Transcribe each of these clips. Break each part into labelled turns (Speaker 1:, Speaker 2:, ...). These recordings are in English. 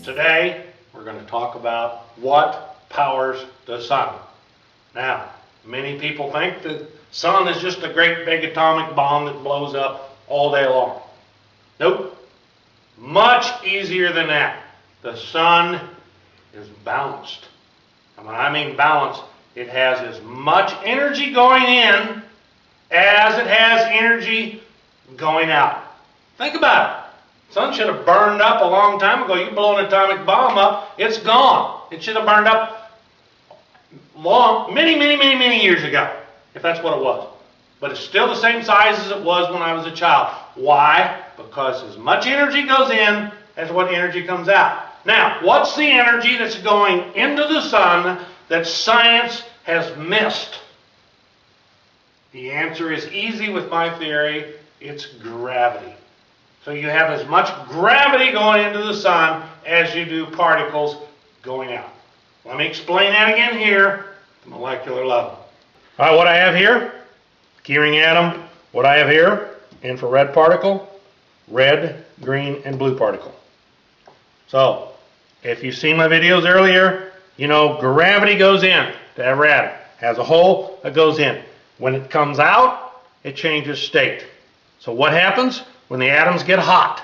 Speaker 1: Today, we're going to talk about what powers the sun. Now, many people think the sun is just a great big atomic bomb that blows up all day long. Nope. Much easier than that. The sun is balanced. And when I mean balanced, it has as much energy going in as it has energy going out. Think about it. The sun should have burned up a long time ago. You blow an atomic bomb up, it's gone. It should have burned up many years ago, if that's what it was. But it's still the same size as it was when I was a child. Why? Because as much energy goes in as what energy comes out. Now, what's the energy that's going into the sun that science has missed? The answer is easy with my theory. It's gravity. So you have as much gravity going into the sun as you do particles going out. Let me explain that again here at the molecular level. All right, what I have here, keyring atom. What I have here, infrared particle, red, green, and blue particle. So, if you've seen my videos earlier, you know gravity goes in to every atom. Has a hole that goes in. When it comes out, it changes state. So what happens when the atoms get hot?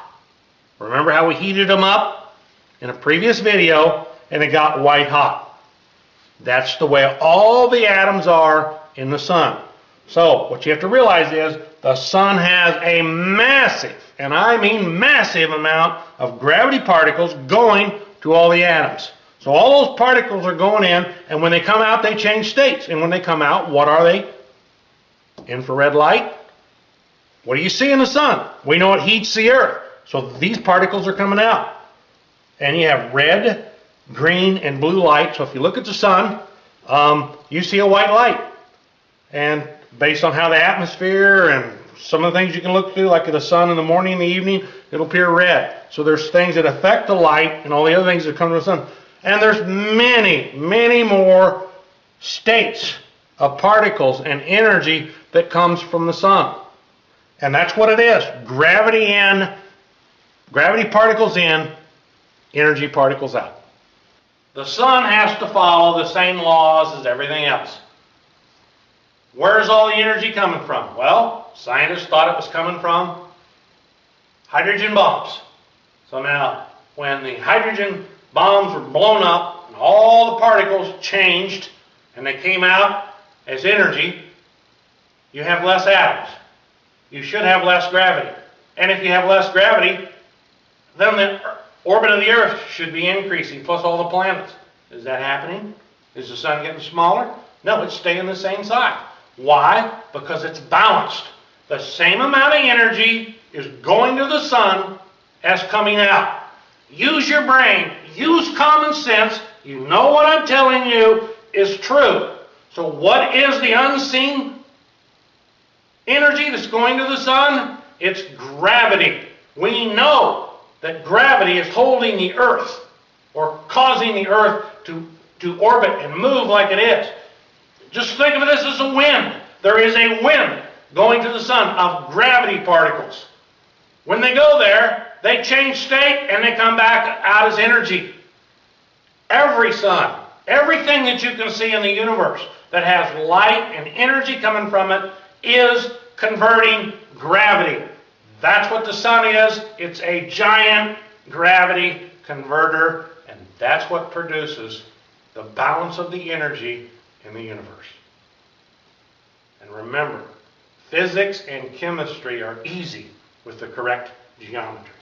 Speaker 1: Remember how we heated them up in a previous video and it got white hot? That's the way all the atoms are in the sun. So what you have to realize is the sun has a massive, and I mean massive, amount of gravity particles going to all the atoms. So all those particles are going in, and when they come out, they change states. And when they come out, what are they? Infrared light. What do you see in the sun? We know it heats the earth. So these particles are coming out. And you have red, green, and blue light. So if you look at the sun, you see a white light. And based on how the atmosphere and some of the things you can look through, like the sun in the morning and the evening, it'll appear red. So there's things that affect the light and all the other things that come from the sun. And there's many more states of particles and energy that comes from the sun. And that's what it is. Gravity in, gravity particles in, energy particles out. The sun has to follow the same laws as everything else. Where's all the energy coming from? Well, scientists thought it was coming from hydrogen bombs. So now, when the hydrogen bombs were blown up and all the particles changed and they came out as energy, you have less atoms. You should have less gravity. And if you have less gravity, then the orbit of the Earth should be increasing, plus all the planets. Is that happening? Is the sun getting smaller? No, it's staying the same size. Why? Because it's balanced. The same amount of energy is going to the sun as coming out. Use your brain. Use common sense. You know what I'm telling you is true. So what is the unseen energy that's going to the sun? It's gravity. We know that gravity is holding the Earth or causing the Earth to orbit and move like it is. Just think of this as a wind. There is a wind going to the sun of gravity particles. When they go there, they change state and they come back out as energy. Every sun, everything that you can see in the universe that has light and energy coming from it is converting gravity. That's what the sun is. It's a giant gravity converter, and that's what produces the balance of the energy in the universe. And remember, physics and chemistry are easy with the correct geometry.